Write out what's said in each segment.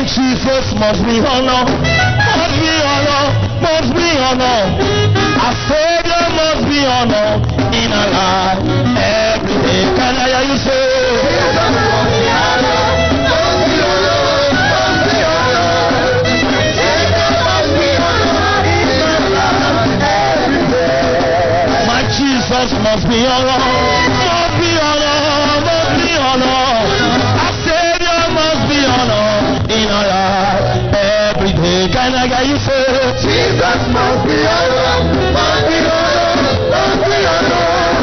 My Jesus must be honored, must be honored, must be honored. Our Savior must be honored in our life every day. Can I hear you say? Jesus must be honored, must be honored, must be honored. Jesus must be honored in our life every day. My Jesus must be honored, must be honored, must be honored. Our Savior must be honored in our life every day. Can I hear you say? Jesus must be honored, must be honored, must be honored.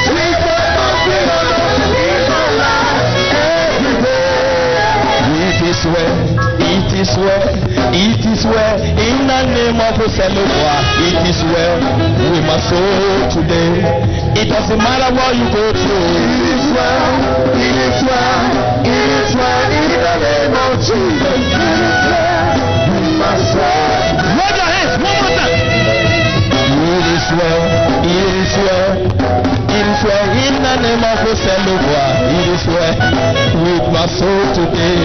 Jesus must be honored in our life every day. It is well, it is well, it is well. In the name of Oselowa, it is well with my soul today. It doesn't matter what you go through. It is well, it is well, it is well. In the name of Jesus, it is well with my soul. Raise your hands one more time. It is well, it is well, it is well. In the name of Oselowa, it is well with my soul today.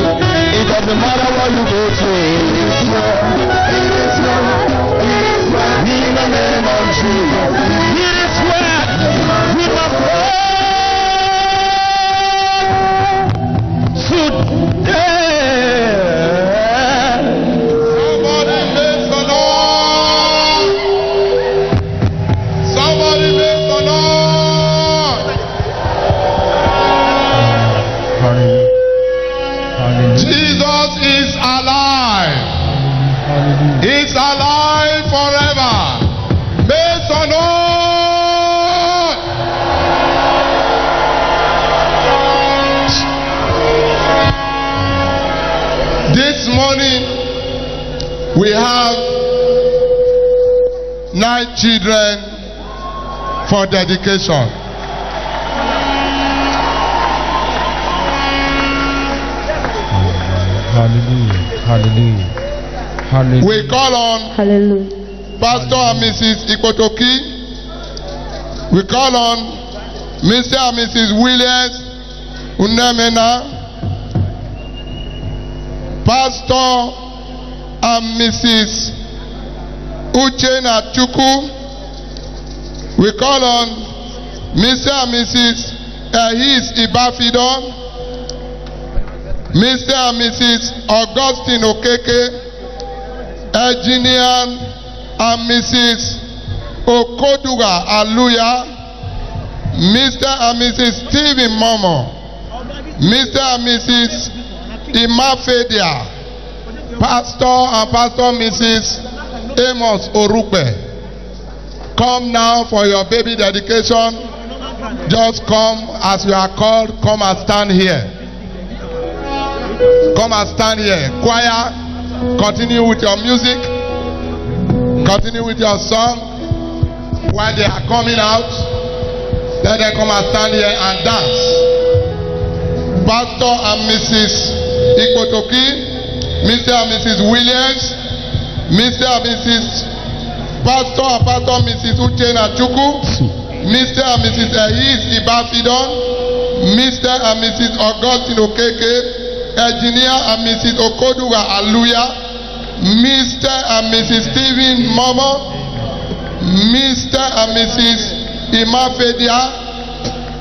It doesn't matter what you go through. It is well, it is well, it is well. In the name of Jesus, it is well with my soul today. Somebody praise the Lord. Somebody praise the Lord. Jesus is alive. He's alive forever. Praise the Lord. This morning we have 9 children for dedication. Hallelujah. Hallelujah. Hallelujah. We call on Hallelujah. Pastor and Mrs. Ikotoki. We call on Mr. and Mrs. Williams Unemena. Pastor and Mrs. Uchenna Chukwu. We call on Mr. and Mrs. Ehis Ibafidon. Mr. and Mrs. Augustine Okeke, Engineer and Mrs. Okoduga Aluya, Mr. and Mrs. Stephen Momo, Mr. and Mrs. Imafedia, Pastor and Pastor Mrs. Amos Orukbe. Come now for your baby dedication. Just come as you are called. Come and stand here. Come and stand here. Choir, continue with your music. Continue with your song. While they are coming out, let them come and stand here and dance. Pastor and Mrs. Ikotoki, Mr. and Mrs. Williams, Mr. and Mrs. Pastor and Pastor Mrs. Uchenna Chukwu, Mr. and Mrs. Ehis Ibafidon, Mr. and Mrs. Augustine Okeke, Engineer and Mrs. Okoduga Aluya, Mr. and Mrs. Stephen Momo, Mr. and Mrs. Imafedia,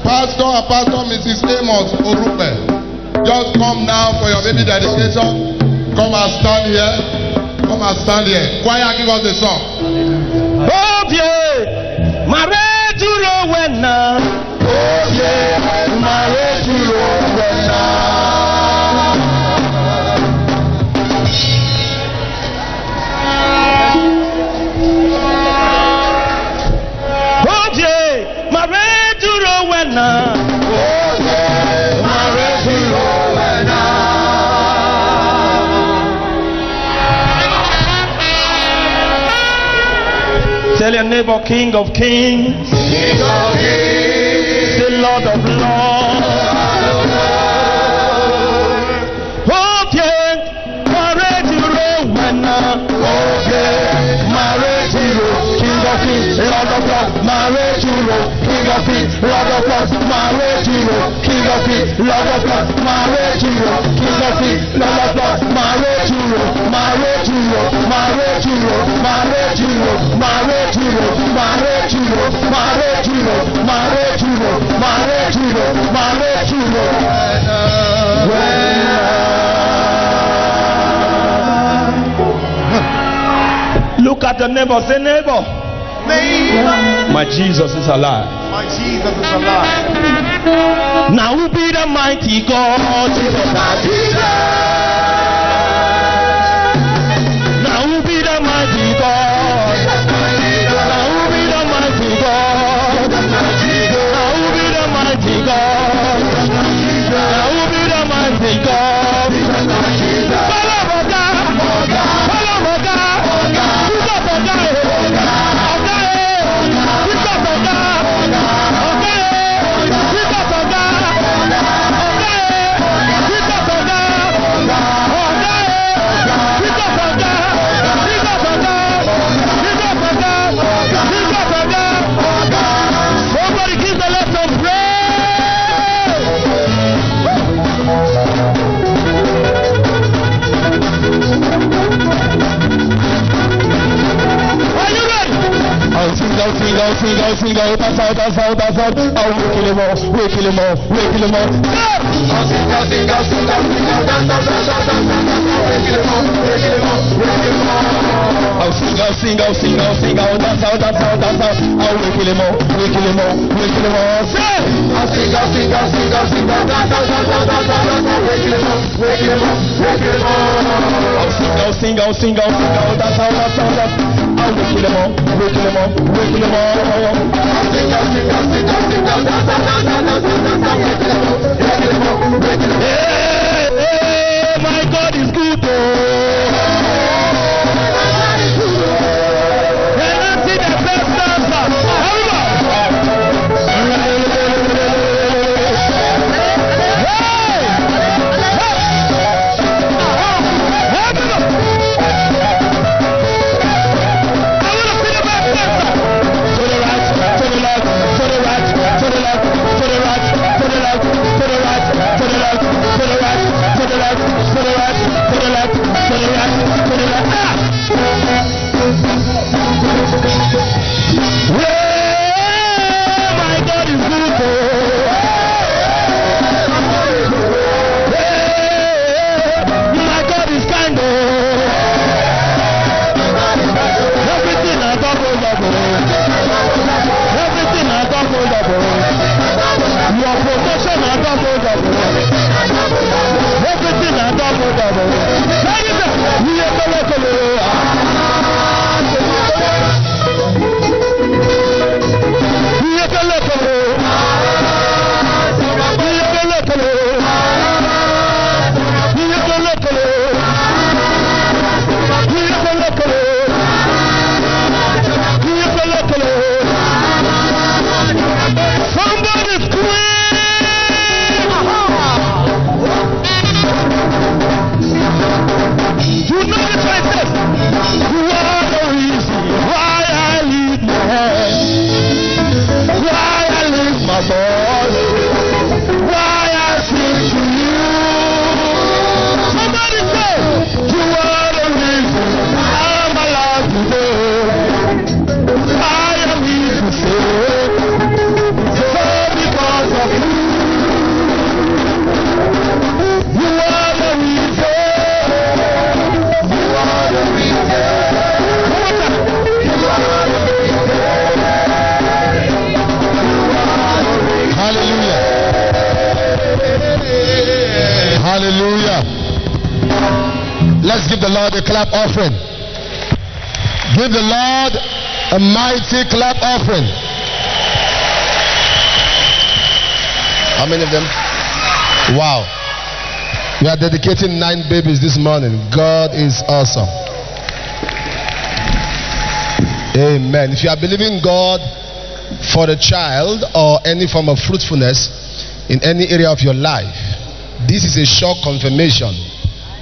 Pastor and Pastor Mrs. Amos Orukbe. Just come now for your baby dedication. Come and stand here. Come and stand here. Choir, give us the song. Oh yeah, marriage you know when now. Oh yeah, marriage you know when now. Oh yeah, marriage you know when now. Oh yeah, marriage you know when now. Tell your neighbor, King of Kings, King of Kings, the Lord of Lords. Oh yeah, marriage you know when now. Oh yeah, marriage you know, King of Kings, Lord of Lords. Marriage you know, King of Kings, Lord of Lords. Marriage you know, King of Kings, Lord of Lords. Marriage you know, King of Kings, Lord of Lords. at your neighbor. Say, neighbor. Neighbor. My Jesus is alive. My Jesus is alive. Now who be the mighty God? Jesus. Now who be the mighty God? Now who be the mighty God? Now who be the mighty God? Now who be the mighty God? Follow Oga. Follow Oga. Jesus Oga. Oga. Jesus Oga. Oga. Jesus Oga. Oga. Jesus Oga. Oga. Jesus Oga. Jesus Oga. Jesus Oga. Jesus Oga. Somebody give the Lord some praise. Are you ready? I'll sing out, that's out. I'll kill him all, we'll kill him all. I'll sing out, that's out. I'll kill him all. Say! I'll sing out, that's out. I'll kill him all. Hey, my God is good, oh. And I see the best dancer. Hallelujah. Let's give the Lord a clap offering. Give the Lord a mighty clap offering. How many of them? Wow. We are dedicating 9 babies this morning. God is awesome. Amen. If you are believing God for a child or any form of fruitfulness in any area of your life, this is a sure confirmation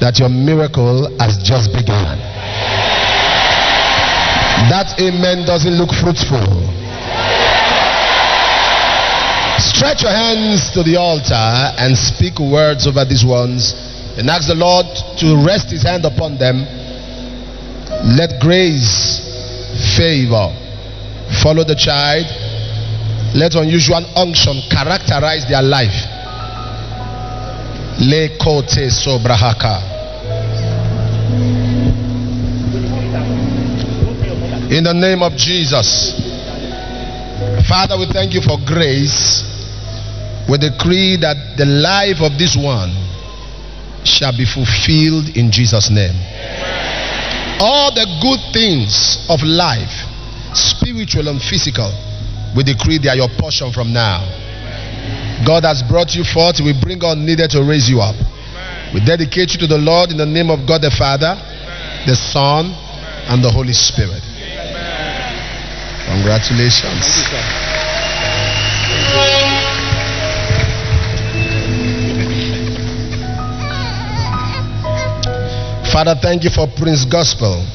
that your miracle has just begun. That amen doesn't look fruitful. Stretch your hands to the altar and speak words over these ones and ask the Lord to rest his hand upon them. Let grace, favor follow the child. Let unusual unction characterize their life. Le kote sobrahaka. In the name of Jesus. Father, we thank you for grace. We decree that the life of this one shall be fulfilled in Jesus' name. All the good things of life, spiritual and physical, we decree they are your portion from now. God has brought you forth. We bring on needed to raise you up. We dedicate you to the Lord in the name of God the Father, the Son, and the Holy Spirit. Congratulations. Father, thank you for Prince Gospel.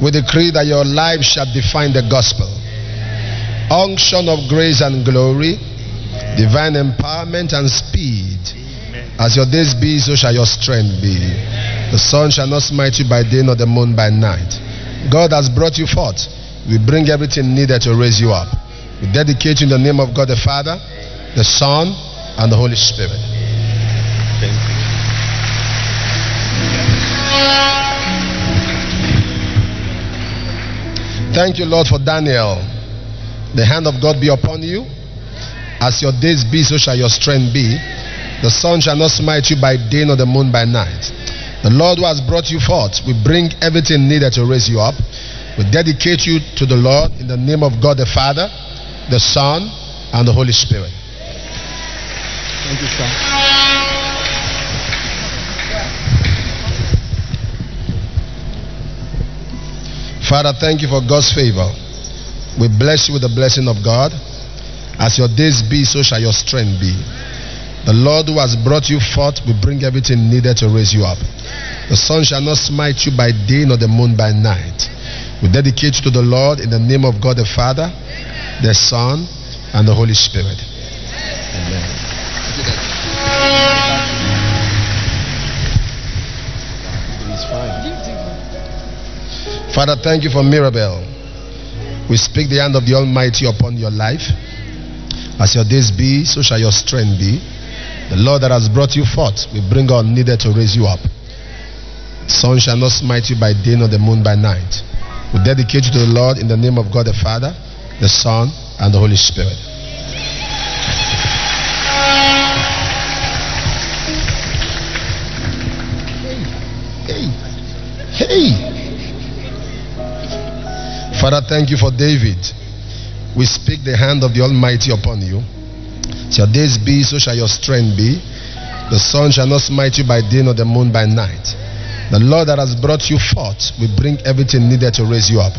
We decree that your life shall define the gospel. Unction of grace and glory, divine empowerment and speed. As your days be, so shall your strength be. The sun shall not smite you by day, nor the moon by night. God has brought you forth. We bring everything needed to raise you up. We dedicate you in the name of God the Father, the Son, and the Holy Spirit. Thank you. Thank you, Lord, for Daniel. The hand of God be upon you. As your days be, so shall your strength be. The sun shall not smite you by day, nor the moon by night. The Lord who has brought you forth, we bring everything needed to raise you up. We dedicate you to the Lord in the name of God the Father, the Son, and the Holy Spirit. Thank you, sir. Father, thank you for God's favor. We bless you with the blessing of God. As your days be, so shall your strength be. The Lord who has brought you forth will bring everything needed to raise you up. The sun shall not smite you by day, nor the moon by night. We dedicate you to the Lord in the name of God the Father, the Son, and the Holy Spirit. Amen. Father, thank you for Mirabel. We speak the hand of the Almighty upon your life. As your days be, so shall your strength be. The Lord that has brought you forth will bring on needed to raise you up. The sun shall not smite you by day, nor the moon by night. We dedicate you to the Lord in the name of God the Father, the Son, and the Holy Spirit. Hey. Father, thank you for David. We speak the hand of the Almighty upon you. As your days be, so shall your strength be. The sun shall not smite you by day, nor the moon by night. The Lord that has brought you forth will bring everything needed to raise you up.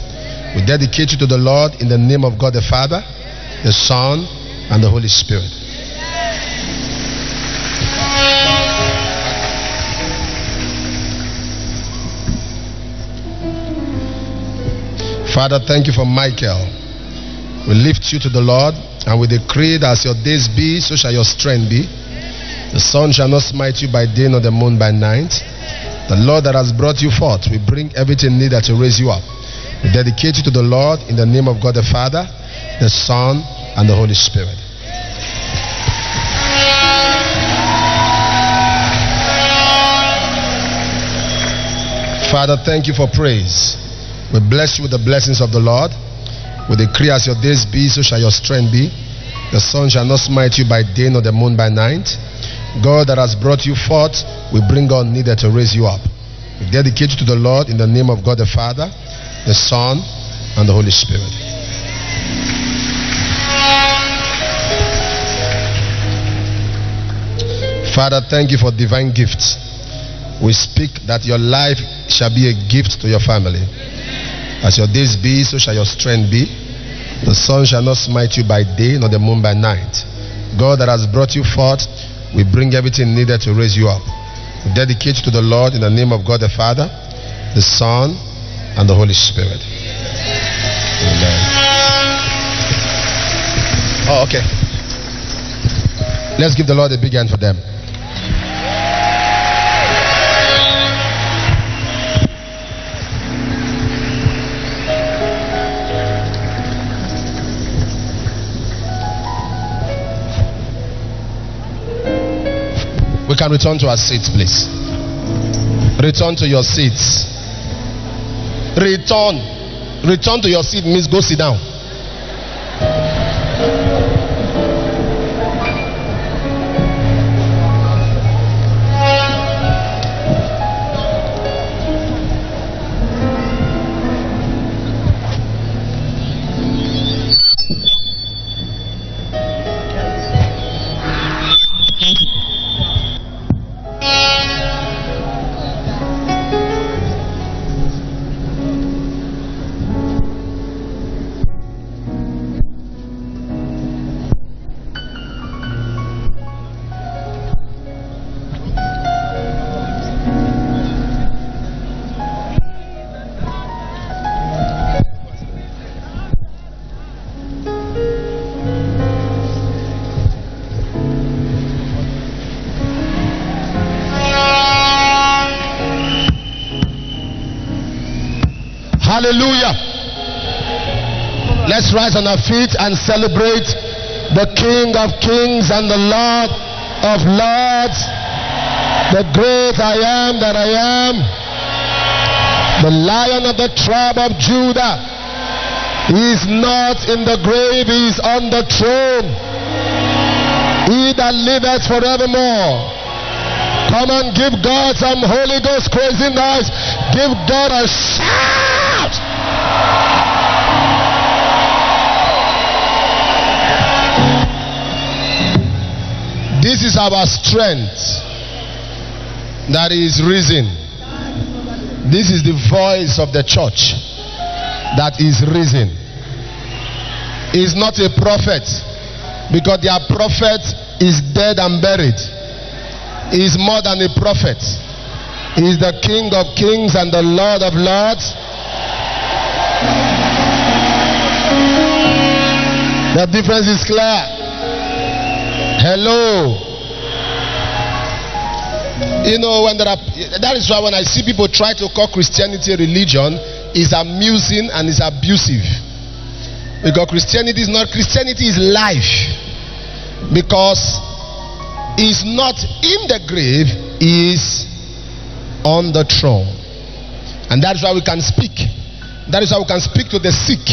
We dedicate you to the Lord in the name of God the Father, the Son, and the Holy Spirit. Father, thank you for Michael. We lift you to the Lord, and we decree that as your days be, so shall your strength be. The sun shall not smite you by day, nor the moon by night. The Lord that has brought you forth will bring everything needed to raise you up. We dedicate you to the Lord in the name of God the Father, the Son, and the Holy Spirit. Father, thank you for praise. We bless you with the blessings of the Lord. We decree as your days be, so shall your strength be. The sun shall not smite you by day, nor the moon by night. God that has brought you forth will bring on needed to raise you up. We dedicate you to the Lord in the name of God the Father, the Son, and the Holy Spirit. Father, thank you for divine gifts. We speak that your life shall be a gift to your family. As your days be, so shall your strength be. The sun shall not smite you by day, nor the moon by night. God that has brought you forth will bring everything needed to raise you up. We dedicate you to the Lord in the name of God the Father, the Son, and the Holy Spirit. Amen. Oh, okay. Let's give the Lord a big hand for them. We can return to our seats, please. Return to your seats. Return. Return to your seat means go sit down. Hallelujah. Let's rise on our feet and celebrate the King of Kings and the Lord of Lords, the great I am that I am, the Lion of the tribe of Judah. He is not in the grave, he is on the throne. He that liveth forevermore. Come on, give God some Holy Ghost crazy noise. Give God a shout. This is our strength that is risen. This is the voice of the church that is risen. He is not a prophet, because their prophet is dead and buried. He is more than a prophet. He is the King of Kings and the Lord of Lords. The difference is clear. Hello. You know, when there are, that is why when I see people try to call Christianity a religion, it's amusing and it's abusive. Because Christianity is not, Christianity is life. Because he's not in the grave, he is on the throne. And that is why we can speak. That is why we can speak to the sick.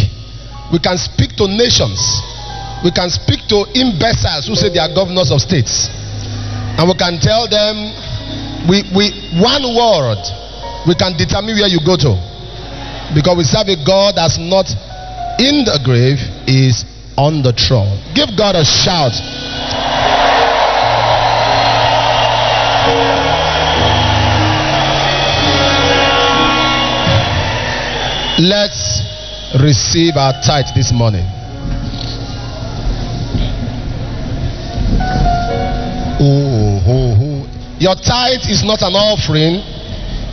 We can speak to nations. We can speak to imbeciles who say they are governors of states. And we can tell them, one word, we can determine where you go to. Because we serve a God that's not in the grave, is on the throne. Give God a shout. Let's receive our tithe this morning. Your tithe is not an offering.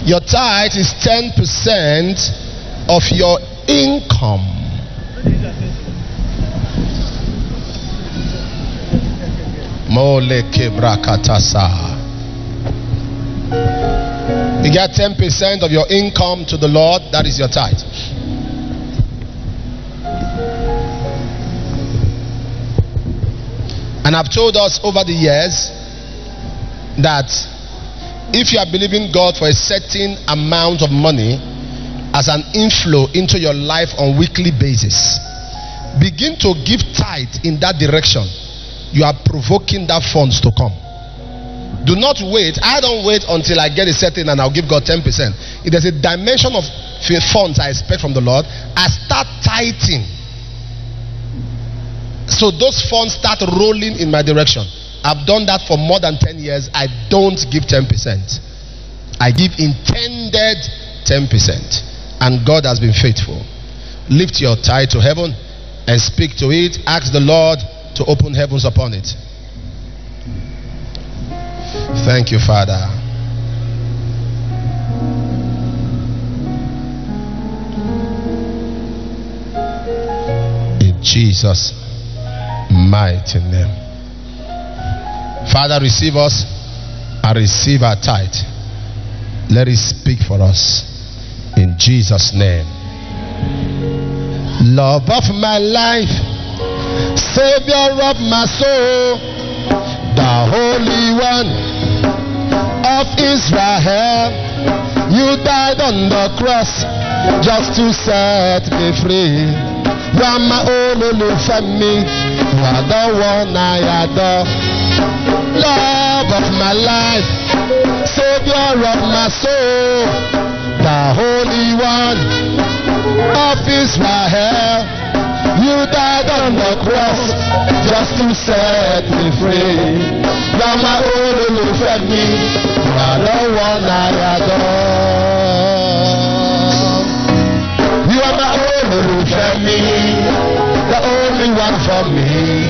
Your tithe is 10% of your income. You get 10% of your income to the Lord. That is your tithe. And I've told us over the years that if you are believing God for a certain amount of money as an inflow into your life on weekly basis, begin to give tithe in that direction. You are provoking that funds to come. Do not wait. I don't wait until I get a certain and I'll give God 10%. If there's a dimension of funds I expect from the Lord, I start tithing. So those funds start rolling in my direction. I've done that for more than 10 years. I don't give 10%. I give intended 10%. And God has been faithful. Lift your tithe to heaven and speak to it. Ask the Lord to open heavens upon it. Thank you, Father. In Jesus' mighty name. Father, receive us and receive our tithe. Let it speak for us. In Jesus' name. Love of my life, Savior of my soul, the Holy One of Israel, You died on the cross just to set me free. You are my own Olufemi. You are the one I adore. Love of my life, Savior of my soul, the Holy One of Israel. You died on the cross just to set me free. You are my own Olufemi. You are the one I adore. You are my own Olufemi, the only one for me,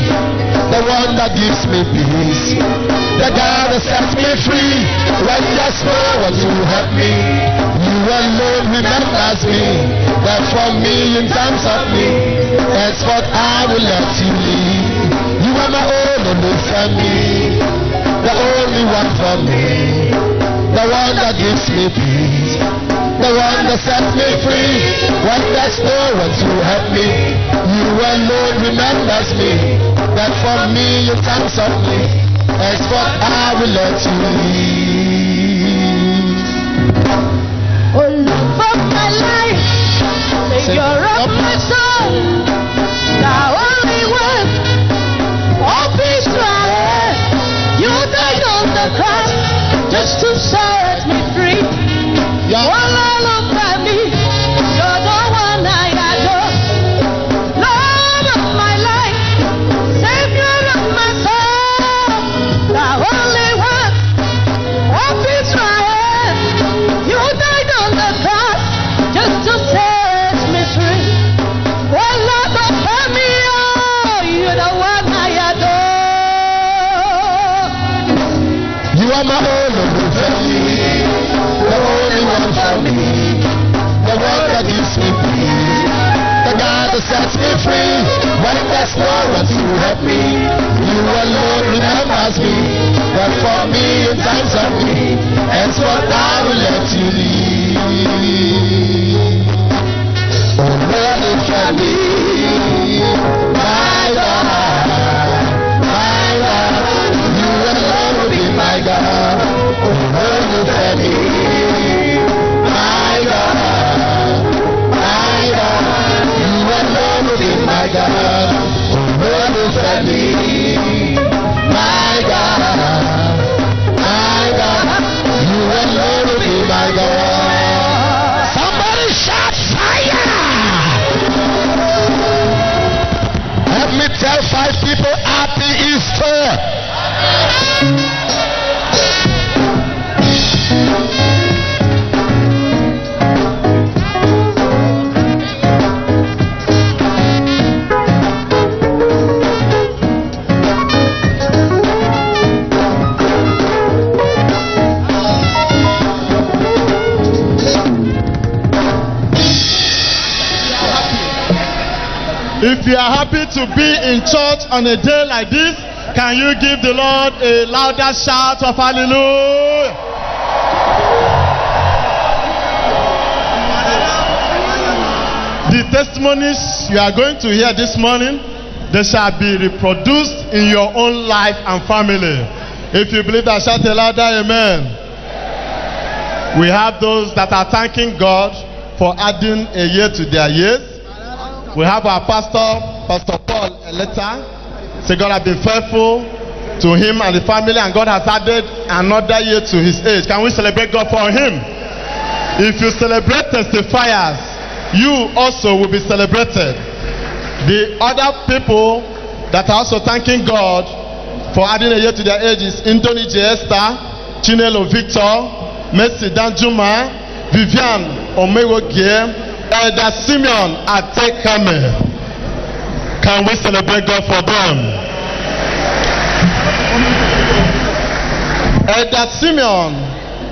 the one that gives me peace, the God that sets me free when there's no one to help me. You alone remembers me, that for me in times of need, henceforth I will let you lead. You are my own Olufemi, the only one for me, the one that gives me peace, the one that sets me free when there's no one to help me. You alone remembers me, that for me in times of need, henceforth I will let you lead. Oh, love of my life, Savior of my soul, the only one of Israel. You died on the cross just to set me free. Yeah. Oh, Lord of me, you're the one I adore. Lord of my life, Savior of my soul, the only one of Israel. You died on the cross just to set me free. Oh, Lord of me, oh, you're the one I adore. You are my own Olufemi, the only one for me, the one that gives me peace, the God that sets me free when there's no one to help me. You alone remembers me, but for me in times of need, henceforth I will let you lead. Oh, Olufemi, my God, you alone will be my God. Oh, Olufemi, my God, you alone will be my God. Oh, Olufemi, my God, you alone will be my God. Somebody shout fire! Help me tell 5 people Happy Easter. If you are happy to be in church on a day like this, can you give the Lord a louder shout of hallelujah? The testimonies you are going to hear this morning, they shall be reproduced in your own life and family. If you believe that, shout a louder amen. We have those that are thanking God for adding a year to their years. We have our pastor, Pastor Paul Eleta. Say God has been faithful to him and the family, and God has added another year to his age. Can we celebrate God for him? If you celebrate testifiers, you also will be celebrated. The other people that are also thanking God for adding a year to their age is Indoni J. Esther, Chinelo Victor, Mercy Danjuma, Vivian Omewogie, Elder Simeon Atekame. Can we celebrate God for them? Elder Simeon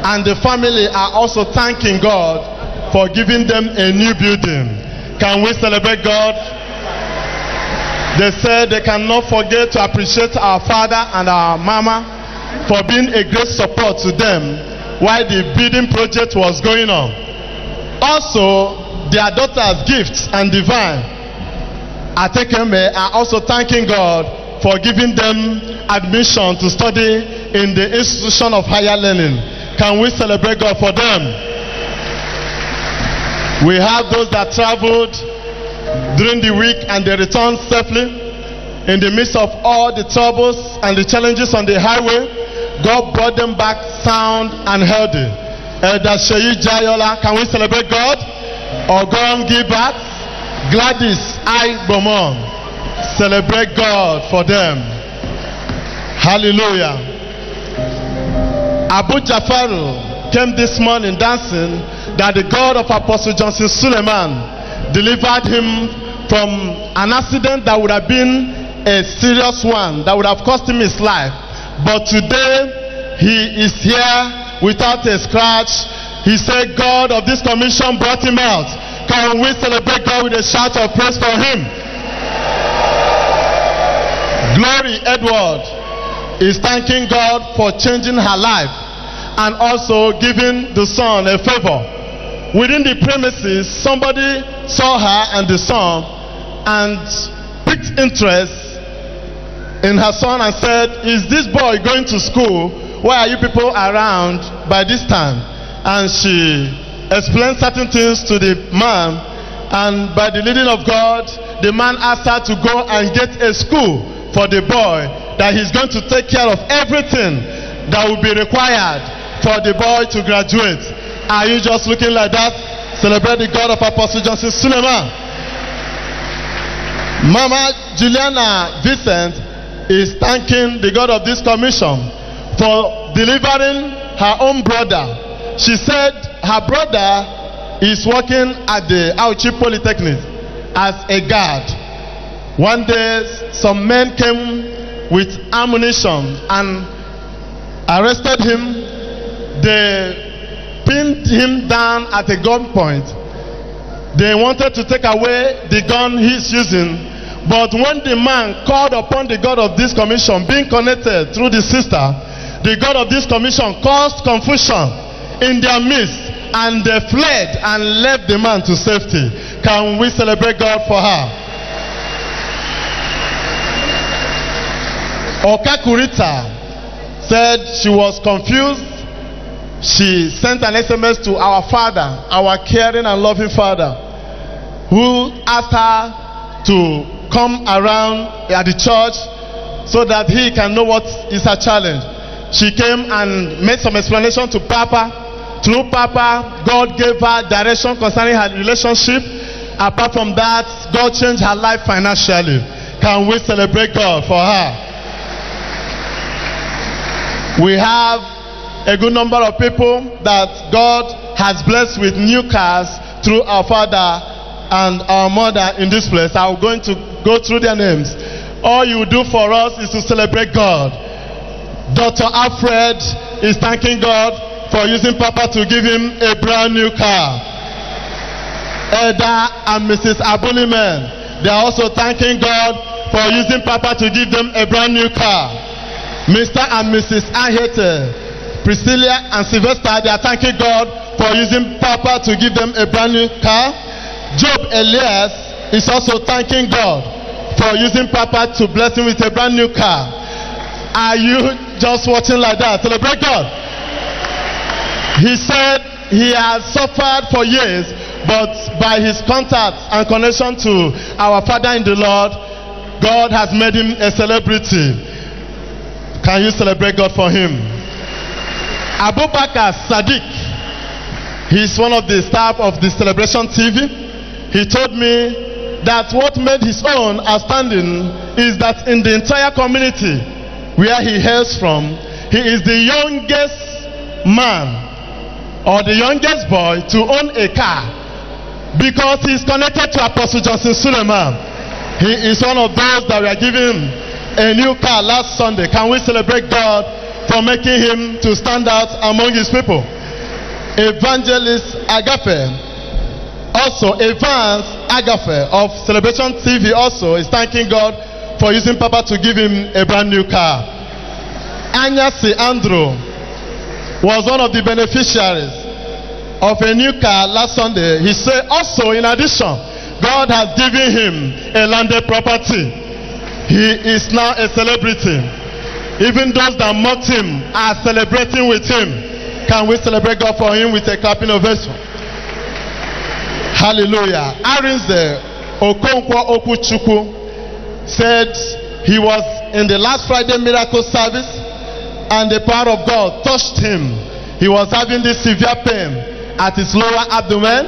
and the family are also thanking God for giving them a new building. Can we celebrate God? They said they cannot forget to appreciate our father and our mama for being a great support to them while the building project was going on. Also, their daughters, Gifts and Divine Atekeme, are also thanking God for giving them admission to study in the institution of higher learning. Can we celebrate God for them? We have those that traveled during the week and they returned safely in the midst of all the troubles and the challenges on the highway. God brought them back sound and healthy. Elder Sheyi Jayola, can we celebrate God? Ogon Gilbert, Gladys I. Beaumont, celebrate God for them. Hallelujah. Abu Jafaru came this morning dancing that the God of Apostle Johnson Suleiman delivered him from an accident that would have been a serious one that would have cost him his life. But today he is here without a scratch. He said God of this commission brought him out. Can we celebrate God with a shout of praise for him? Glory Edward is thanking God for changing her life and also giving the son a favor. Within the premises, somebody saw her and the son and picked interest in her son and said, "Is this boy going to school? Why are you people around by this time?" And she explained certain things to the man, and by the leading of God, the man asked her to go and get a school for the boy, that he's going to take care of everything that will be required for the boy to graduate. Are you just looking like that? Celebrate the God of Apostle Johnson Suleiman. Mama Juliana Vincent is thanking the God of this commission for delivering her own brother. She said her brother is working at the Auchi Polytechnic as a guard. One day, some men came with ammunition and arrested him. They pinned him down at a gunpoint. They wanted to take away the gun he's using, but when the man called upon the God of this commission, being connected through the sister, the God of this commission caused confusion in their midst, and they fled and left the man to safety. Can we celebrate God for her? Okakurita said she was confused. She sent an SMS to our father, our caring and loving father, who asked her to come around at the church so that he can know what is her challenge. She came and made some explanation to Papa. Through Papa, God gave her direction concerning her relationship. Apart from that, God changed her life financially. Can we celebrate God for her? We have a good number of people that God has blessed with new cars through our father and our mother in this place. I'm going to go through their names. All you do for us is to celebrate God. Dr. Alfred is thanking God for using Papa to give him a brand new car. Elder and Mrs. Abulimen, they are also thanking God for using Papa to give them a brand new car. Mr. and Mrs. Ahete, Priscilla and Sylvester, they are thanking God for using Papa to give them a brand new car. Job Elias is also thanking God for using Papa to bless him with a brand new car. Are you just watching like that? Celebrate God. He said he has suffered for years, but by his contacts and connection to our Father in the Lord, God has made him a celebrity. Can you celebrate God for him? Abubakar Sadiq, he's one of the staff of the Celebration TV. He told me that what made his own outstanding is that in the entire community where he hails from, he is the youngest man or the youngest boy to own a car because he's connected to Apostle Johnson Suleiman. He is one of those that we are giving a new car last Sunday. Can we celebrate God for making him to stand out among his people? Evangelist Agape, also Evans Agape of Celebration TV also is thanking God for using Papa to give him a brand new car. Anyasi Andrew was one of the beneficiaries of a new car last Sunday. He said also, in addition, God has given him a landed property. He is now a celebrity. Even those that mocked him are celebrating with him. Can we celebrate God for him with a clapping ovation? Hallelujah. Arinze Okonkwo Okuchukwu said he was in the last Friday miracle service and the power of God touched him. He was having this severe pain at his lower abdomen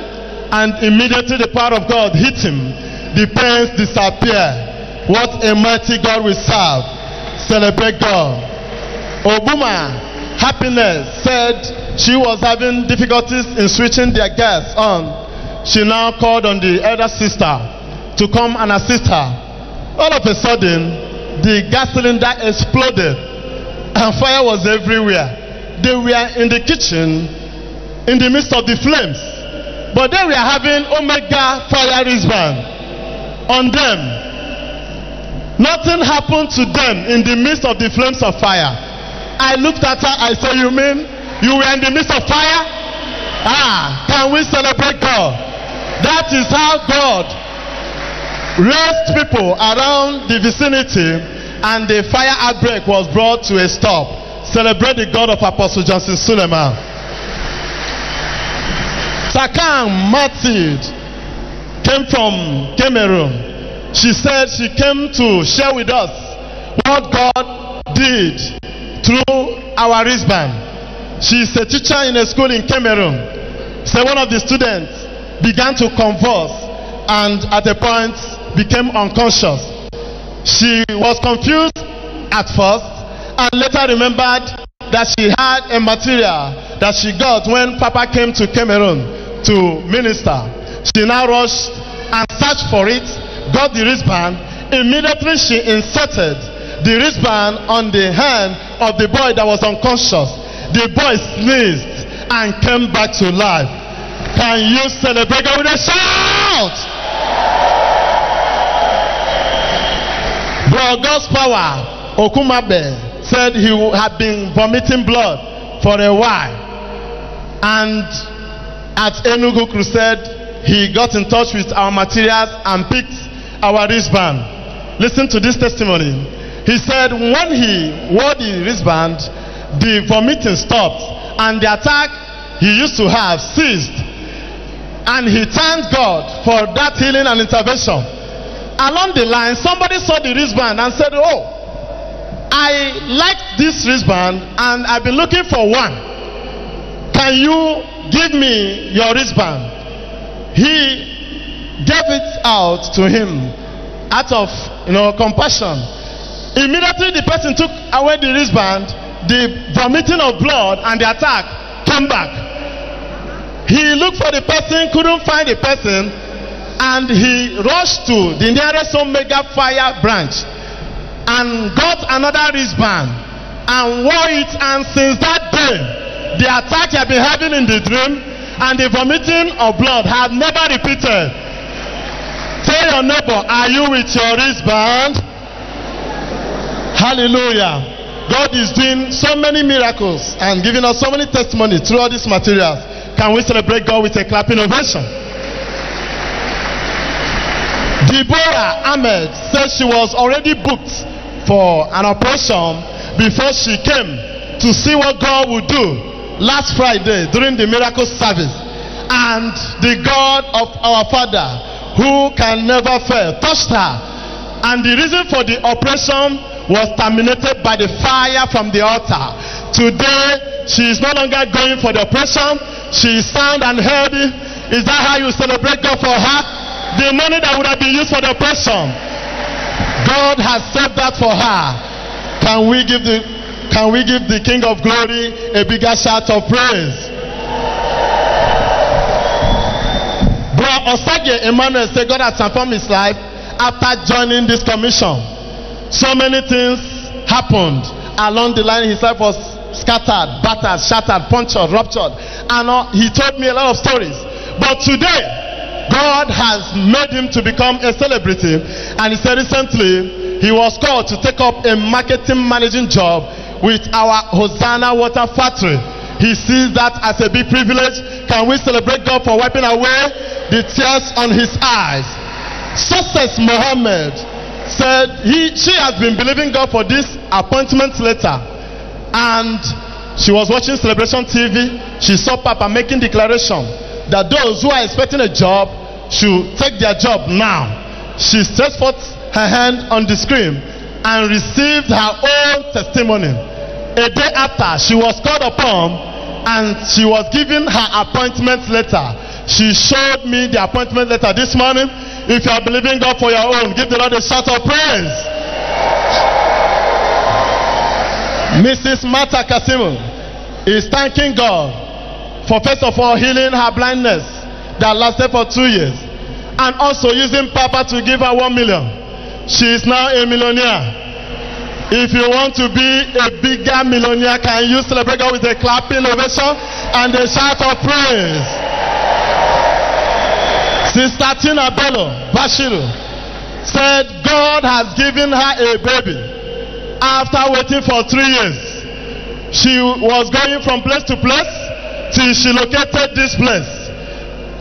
and immediately the power of God hit him. The pains disappear. What a mighty God we serve. Celebrate God. Obuma Happiness said she was having difficulties in switching their gas on. She now called on the elder sister to come and assist her. All of a sudden, the gas cylinder exploded and fire was everywhere. They were in the kitchen in the midst of the flames, but they were having Omega fire wristband on them. Nothing happened to them in the midst of the flames of fire. I looked at her, I said, you mean you were in the midst of fire? Can we celebrate God? That is how God raised people around the vicinity and the fire outbreak was brought to a stop. Celebrate the God of Apostle Johnson Suleiman. Sakam Matilde came from Cameroon. She said she came to share with us what God did through our wristband. She is a teacher in a school in Cameroon. So one of the students began to converse and at a point became unconscious. She was confused at first and later remembered that she had a material that she got when Papa came to Cameroon to minister. She now rushed and searched for it, got the wristband. Immediately she inserted the wristband on the hand of the boy that was unconscious. The boy sneezed and came back to life. Can you celebrate God with a shout? Bro, God's power, Okumabe said he had been vomiting blood for a while. And at Enugu Crusade, he got in touch with our materials and picked our wristband. Listen to this testimony. He said when he wore the wristband, the vomiting stopped and the attack he used to have ceased. And he thanked God for that healing and intervention. Along the line, somebody saw the wristband and said, oh, I like this wristband and I've been looking for one. Can you give me your wristband? He gave it out to him out of compassion. Immediately the person took away the wristband, the vomiting of blood and the attack came back. He looked for the person, couldn't find the person, and he rushed to the nearest Omega fire branch and got another wristband and wore it. And since that day, the attack he had been having in the dream and the vomiting of blood had never repeated. Tell your neighbor, are you with your wristband? Hallelujah. God is doing so many miracles and giving us so many testimonies through all these materials. Can we celebrate God with a clapping ovation? Deborah Ahmed said she was already booked for an operation before she came to see what God would do last Friday during the miracle service. And the God of our Father, who can never fail, touched her. And the reason for the operation was terminated by the fire from the altar. Today, she is no longer going for the operation. She is sound and healthy. Is that how you celebrate God for her? The money that would have been used for the operation, God has saved that for her. Can we give the King of Glory a bigger shout of praise? Bro Osage Emmanuel said God has transformed his life after joining this commission. So many things happened along the line. His life was scattered, battered, shattered, punctured, ruptured, and he told me a lot of stories. But today, God has made him to become a celebrity, and he said recently he was called to take up a marketing managing job with our Hosanna Water Factory. He sees that as a big privilege. Can we celebrate God for wiping away the tears on his eyes? Success Mohammed said she has been believing God for this appointment letter, and she was watching Celebration TV. She saw Papa making declaration that those who are expecting a job should take their job now. She stretched forth her hand on the screen and received her own testimony. A day after, she was called upon and she was given her appointment letter. She showed me the appointment letter this morning. If you are believing God for your own, give the Lord a shout of praise. Mrs. Martha Kasimu is thanking God for, first of all, healing her blindness that lasted for 2 years, and also using Papa to give her 1 million. She is now a millionaire. If you want to be a bigger millionaire, can you celebrate God with a clapping ovation and a shout of praise? Sister Tina Bello Bashiru said God has given her a baby after waiting for 3 years. She was going from place to place till she located this place.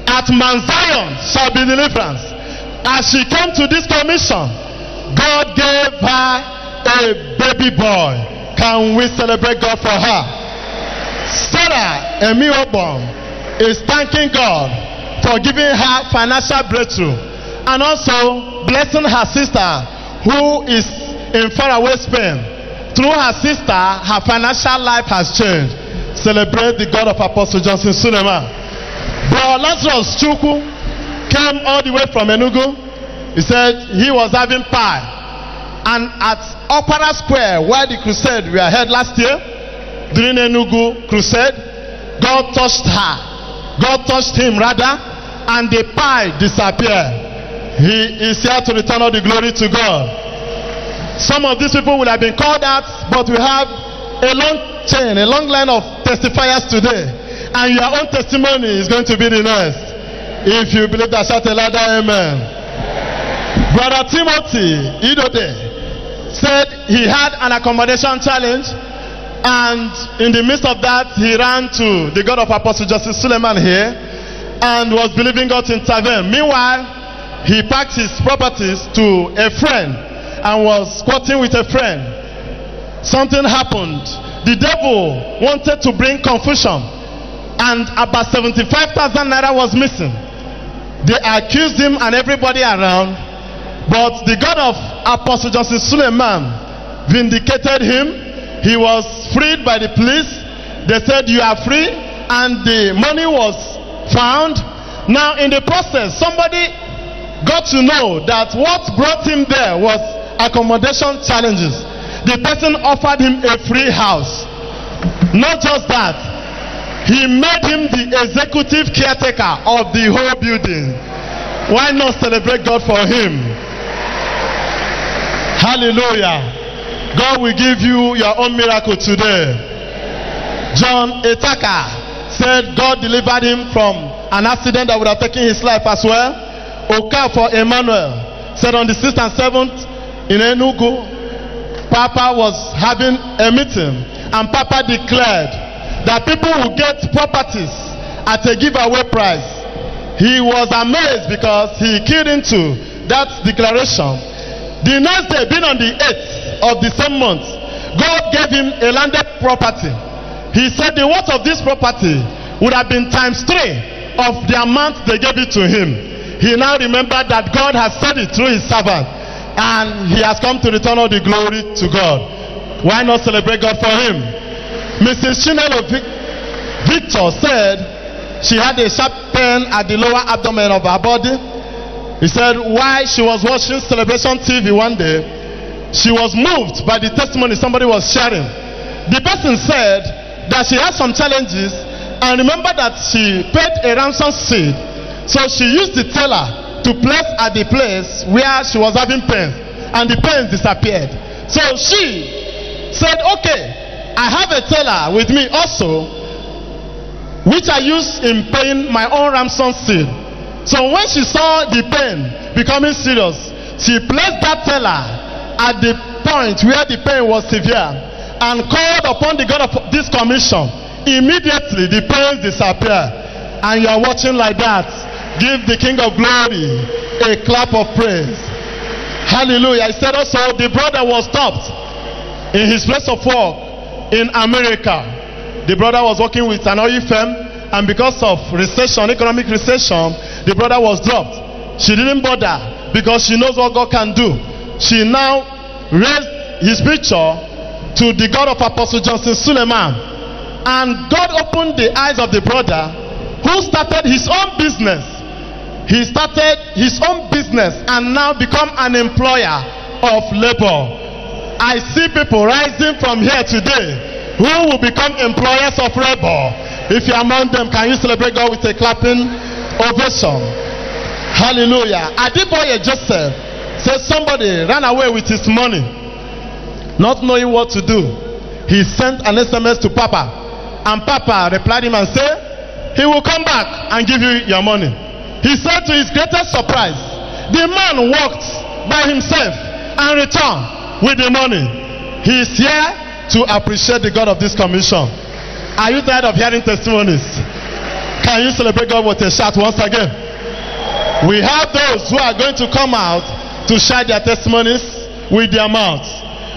At Mount Zion shall be deliverance. As she came to this commission, God gave her a baby boy. Can we celebrate God for her? Sarah Emiobon is thanking God for giving her financial breakthrough and also blessing her sister who is in faraway Spain. Through her sister, her financial life has changed. Celebrate the God of Apostle Johnson Suleiman. But Lazarus Chukwu came all the way from Enugu. He said he was having pie. And at Opera Square, where the crusade we held last year, during Enugu crusade, God touched her. God touched him rather, and the pie disappeared. He is here to return all the glory to God. Some of these people will have been called out, but we have a long chain, a long line of testifiers today. And your own testimony is going to be the next. If you believe that, shout a louder amen. Brother Timothy Idode said he had an accommodation challenge, and in the midst of that, he ran to the God of Apostle Justice Suleiman here and was believing God to intervene. Meanwhile, he packed his properties to a friend and was squatting with a friend. Something happened. The devil wanted to bring confusion, and about 75,000 naira was missing. They accused him and everybody around, but the God of Apostle Justice Suleiman vindicated him. He was freed by the police. They said, you are free, and the money was found. Now in the process, somebody got to know that what brought him there was accommodation challenges. The person offered him a free house. Not just that, he made him the executive caretaker of the whole building. Why not celebrate God for him? Hallelujah. God will give you your own miracle today. John Etaka said God delivered him from an accident that would have taken his life as well. Okafor Emmanuel said on the 6th and 7th in Enugu, Papa was having a meeting, and Papa declared that people will get properties at a giveaway price. He was amazed because he keyed into that declaration. The next day, being on the 8th of the same month, God gave him a landed property. He said the worth of this property would have been times 3 of the amount they gave it to him. He now remembered that God has said it through his servant, and he has come to return all the glory to God. Why not celebrate God for him? Mrs. Chinelo Victor said she had a sharp pain at the lower abdomen of her body. He said while she was watching Celebration TV one day, she was moved by the testimony somebody was sharing. The person said that she had some challenges and remember that she paid a ransom seed. So she used the teller to place at the place where she was having pain, and the pain disappeared. So she said, okay, I have a teller with me also, which I use in paying my own ransom seed. So when she saw the pain becoming serious, she placed that teller at the point where the pain was severe and called upon the God of this commission. Immediately the pain disappeared. And you are watching like that. Give the King of Glory a clap of praise. Hallelujah. I said also the brother was stopped in his place of work in America. The brother was working with an oil firm, and because of recession, economic recession, the brother was dropped. She didn't bother because she knows what God can do. She now raised his picture to the God of Apostle Johnson Suleiman, and God opened the eyes of the brother who started his own business. He started his own business and now become an employer of labor. I see people rising from here today who will become employers of labor. If you're among them, can you celebrate God with a clapping ovation? Hallelujah. Adeboye Joseph says somebody ran away with his money, not knowing what to do. He sent an SMS to Papa, and Papa replied him and said, he will come back and give you your money. He said to his greatest surprise, the man walked by himself and returned with the money. He is here to appreciate the God of this commission. Are you tired of hearing testimonies? Can you celebrate God with a shout once again? We have those who are going to come out to share their testimonies with their mouths.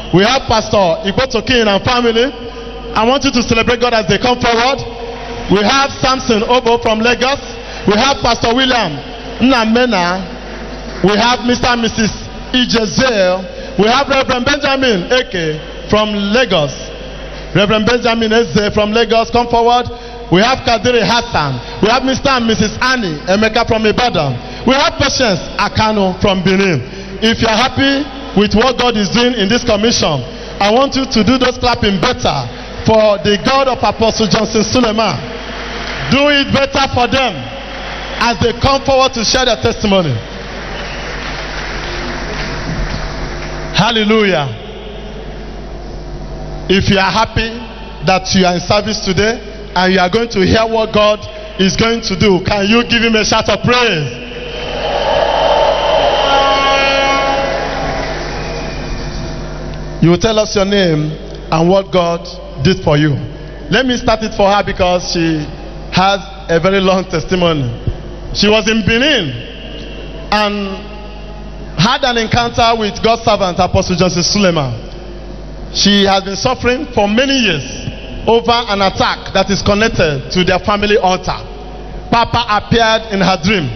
We have Pastor Igbotokin and family. I want you to celebrate God as they come forward. We have Samson Obo from Lagos. We have Pastor William Nnamena. We have Mr. and Mrs. Ijezel. We have Reverend Benjamin Eke from Lagos. Reverend Benjamin Eze from Lagos, come forward. We have Kadiri Hassan. We have Mr. and Mrs. Annie Emeka from Ibadan. We have Patience Akano from Benin. If you are happy with what God is doing in this commission, I want you to do those clapping better for the God of Apostle Johnson Suleiman. Do it better for them as they come forward to share their testimony. Hallelujah. If you are happy that you are in service today and you are going to hear what God is going to do, can you give him a shout of praise? You will tell us your name and what God did for you. Let me start it for her because she has a very long testimony. She was in Benin and had an encounter with God's servant Apostle Johnson Suleiman. She has been suffering for many years over an attack that is connected to their family altar. Papa appeared in her dream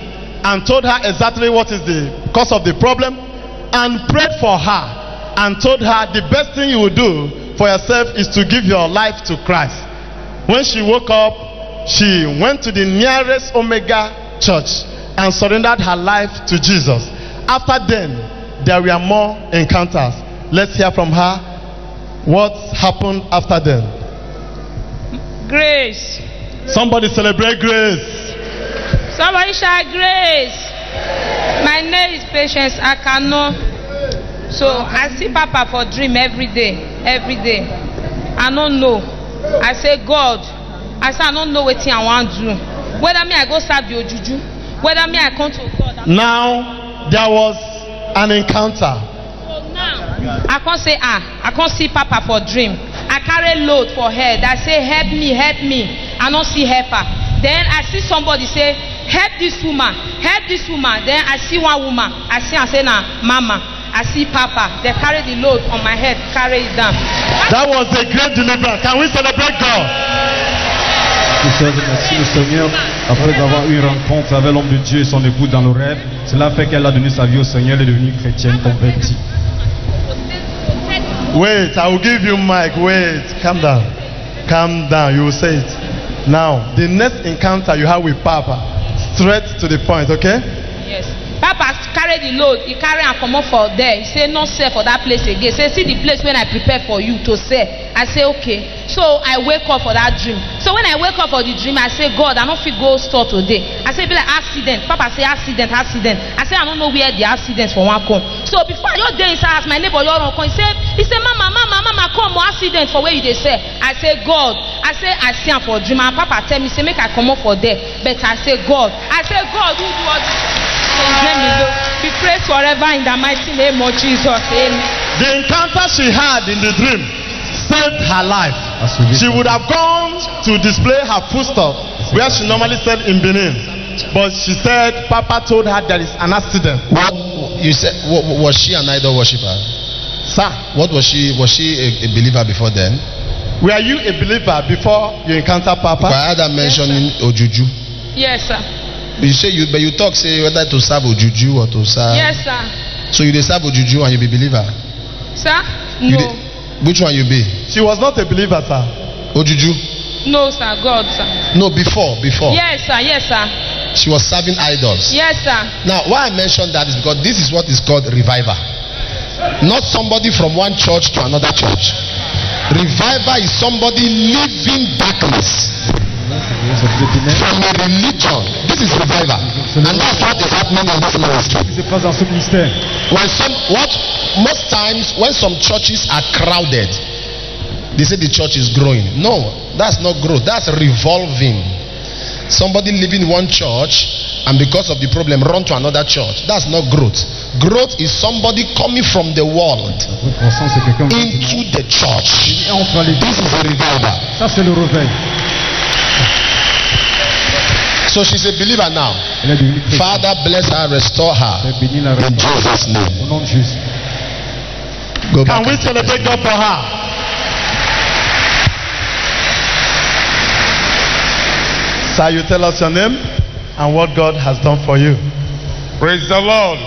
and told her exactly what is the cause of the problem and prayed for her and told her the best thing you will do for yourself is to give your life to Christ. When she woke up, she went to the nearest Omega church and surrendered her life to Jesus. After then, there were more encounters. Let's hear from her what happened after then. Grace. Somebody celebrate grace. Somebody shout grace. My name is Patience Akano. So I see Papa for dream every day. I don't know. I say God. I say I don't know what I want to do. Whether me I go serve the Ojuju, whether me I come to God. Now there was an encounter. So now I can't say I can't see Papa for dream. I carry load for head. I say help me. I don't see helper. Then I see somebody say help this woman. Then I see one woman. I say nah mama. I see Papa. They carry the load on my head, carry it down. That was a great deliverance. Can we celebrate God? Merci le Seigneur. Après avoir eu une rencontre avec l'homme de Dieu et son époux dans le rêve, cela fait qu'elle a donné sa vie au Seigneur et est devenue chrétienne convertie. Wait, I will give you mic. Wait, calm down. You will say it. Now, the next encounter you have with Papa, straight to the point, okay? Yes. Papa carry the load. He carry and come up for there. He say no sell for that place again. Say see the place when I prepare for you to sell. I say okay. So I wake up for that dream. So when I wake up for the dream, I say God, I don't fit go store today. I say be like accident. Papa say accident. I say I don't know where the accident for one come. So before you're there inside house, my neighbor you're on come. He say mama come more accident for where you dey sell. I say God. I see him for dream. And Papa tell me say make I come up for there. But I say God who do all this. His name is Lord. Be praised forever in the mighty name of Jesus. Amen. The encounter she had in the dream saved her life. She would have gone to display her foodstuff where she normally sell in Benin. But she said Papa told her there is an accident. What you said? Was she an idol worshiper? Sir, what was she? Was she a believer before then? Were you a believer before you encounter Papa? I had that mentioning Ojuju. Yes, sir. You say but you talk say whether to serve Ojuju or to serve. Yes, sir. So you dey serve Ojuju and you be believer. Sir? You No. Which one you be? She was not a believer, sir. Ojuju? No, sir. God, sir. No, before. Yes, sir. Yes, sir. She was serving idols. Yes, sir. Now, why I mention that is because this is what is called revival. Not somebody from one church to another church. Revival is somebody leaving darkness from a religion. This is revival. And that's what is happening in this ministry. Most times when some churches are crowded, they say the church is growing. No, that's not growth. That's revolving. Somebody leaving one church and because of the problem run to another church. That's not growth. Growth is somebody coming from the world into the church. This is a revival. Ça c'est le réveil. So she's a believer now. Father, bless her, restore her. In Jesus' name. Au nom de Jésus. Go Can back. we celebrate God for her? Sir, you tell us your name and what God has done for you. Praise the Lord.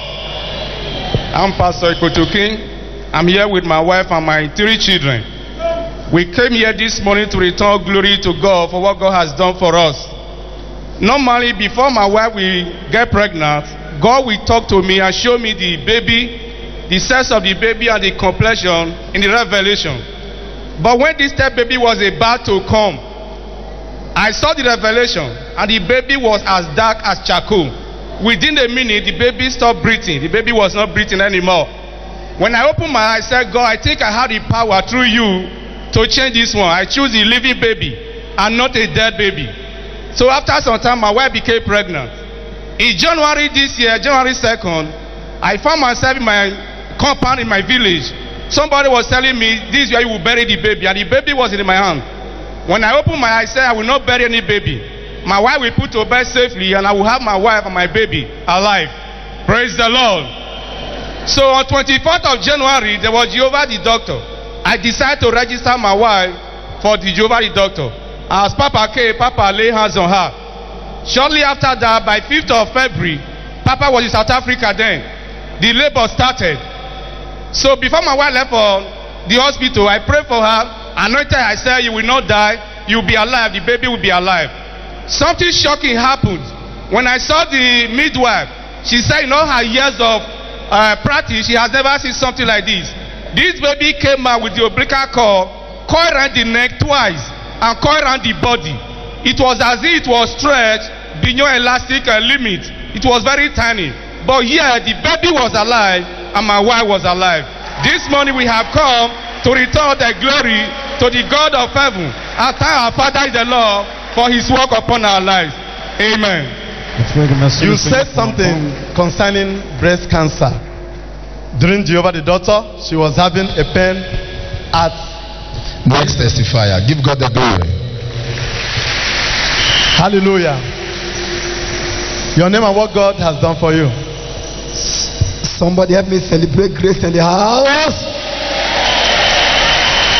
I'm Pastor Ikotokin. I'm here with my wife and my 3 children. We came here this morning to return glory to God for what God has done for us. Normally, before my wife will get pregnant, God will talk to me and show me the baby, the size of the baby and the complexion in the revelation. But when this step baby was about to come, I saw the revelation and the baby was as dark as charcoal. Within a minute, the baby stopped breathing. The baby was not breathing anymore. When I opened my eyes, I said, God, I think I have the power through you to change this one. I choose a living baby and not a dead baby. So after some time, my wife became pregnant. In January this year, January 2nd, I found myself in my compound in my village. Somebody was telling me, this is where you will bury the baby. And the baby was in my hand. When I opened my eyes, I said, I will not bury any baby. My wife will put to bed safely and I will have my wife and my baby alive. Praise the Lord. So on 24th of January, there was Jehovah the doctor. I decided to register my wife for the Jehovah the doctor. As Papa came, Papa laid hands on her. Shortly after that, by 5th of February, Papa was in South Africa then. The labor started. So before my wife left for the hospital, I prayed for her, anointed her. I said, you will not die, you will be alive, the baby will be alive. Something shocking happened. When I saw the midwife, she said in all her years of practice, she has never seen something like this. This baby came out with the umbilical cord, coiled around the neck twice, and coiled around the body. It was as if it was stretched beyond elastic limit. It was very tiny. But here, the baby was alive, and my wife was alive. This morning we have come to return the glory to the God of heaven, and thank our Father in the Lord for his work upon our lives. Amen. You said something concerning breast cancer. During Jehovah the daughter, she was having a pain at... Next testifier. Give God the glory. Hallelujah. Your name and what God has done for you. Somebody help me celebrate grace in the house.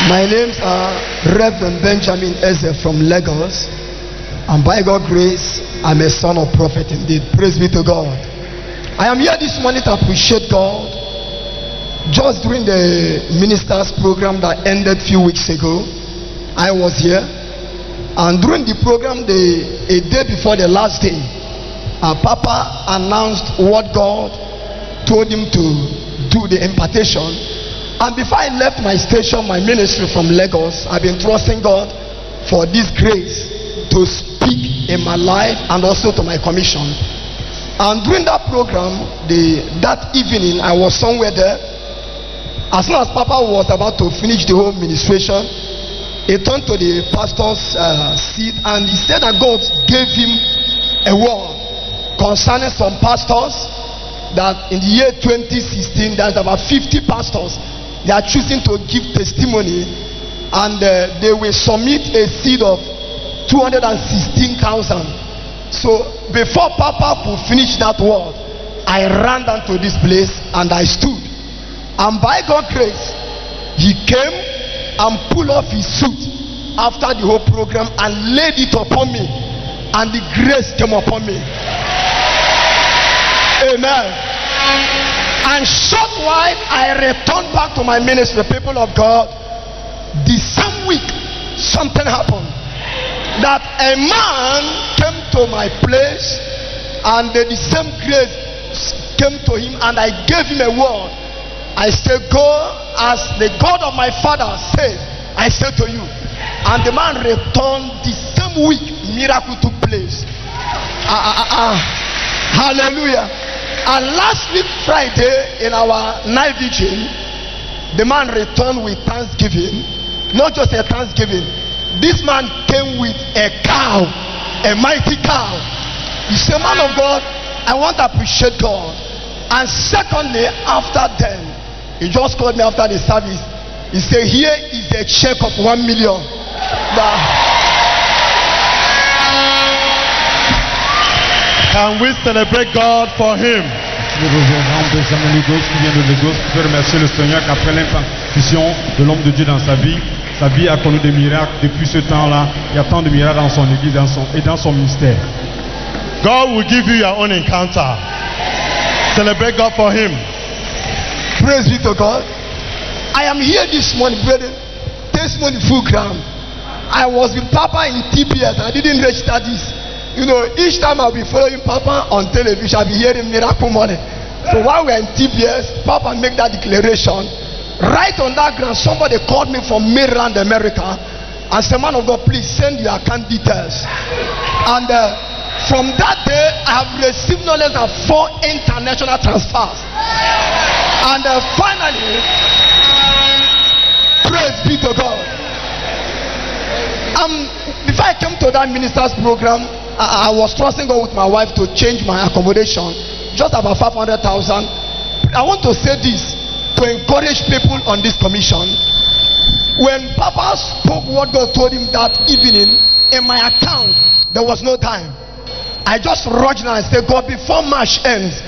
My names are Reverend Benjamin Eze from Lagos. And by God's grace, I'm a son of prophet indeed. Praise be to God. I am here this morning to appreciate God. Just during the ministers program that ended a few weeks ago, I was here. And during the program, a day before the last day, Papa announced what God told him to do, the impartation. And before I left my station, my ministry from Lagos, I've been trusting God for this grace to speak in my life and also to my commission. And during that program, that evening, I was somewhere there. As soon as Papa was about to finish the whole ministration, he turned to the pastor's seat and he said that God gave him a word concerning some pastors, that in the year 2016, there's about 50 pastors. They are choosing to give testimony, and they will submit a seed of 216,000. So before Papa could finish that word, I ran down to this place and I stood. And by God's grace, he came and pulled off his suit after the whole program and laid it upon me, and the grace came upon me. Amen. And short while I returned back to my ministry, people of God, the same week something happened. That a man came to my place, and the same grace came to him, and I gave him a word. I said, go as the God of my father said, I said to you. And the man returned the same week, miracle took place. Hallelujah. And last week Friday in our night vigil, the man returned with thanksgiving. Not just a thanksgiving. This man came with a cow, a mighty cow. He said, man of God, I want to appreciate God. And secondly, after then, he just called me after the service. He said, here is a check of 1 million. Can we celebrate God for him? Nous reviendrons Benjamin Lugos qui vient de Lagos. Vous pouvez remercier le Seigneur qu'après l'infusion de l'homme de Dieu dans sa vie a connu des miracles. Depuis ce temps-là, il y a tant de miracles dans son église et dans son ministère. God will give you your own encounter. Celebrate God for him. Praise be to God. I am here this morning, brother. Testimony full ground. I was with Papa in TPS. I didn't register this. You know, each time I'll be following Papa on television, I'll be hearing miracle money. So while we're in TPS, Papa make that declaration. Right on that ground, somebody called me from Maryland, America, and said, man of God, please send your account details. And from that day, I have received no less than 4 international transfers. And finally, praise be to God. Before I came to that minister's program, I was trusting God with my wife to change my accommodation, just about 500,000. I want to say this to encourage people on this commission. When Papa spoke what God told him that evening, in my account, there was no time. I just rushed and said, God, before March ends,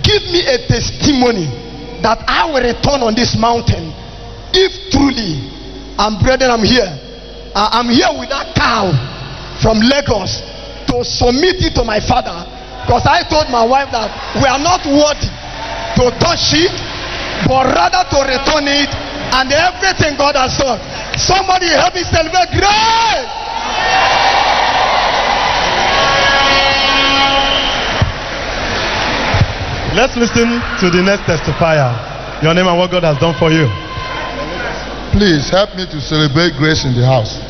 give me a testimony that I will return on this mountain. If truly, and brethren, I'm here. I'm here with that cow from Lagos to submit it to my father, because I told my wife that we are not worthy to touch it, but rather to return it, and everything God has done. Somebody help me celebrate grace. Let's listen to the next testifier. Your name and what God has done for you. Please help me to celebrate grace in the house.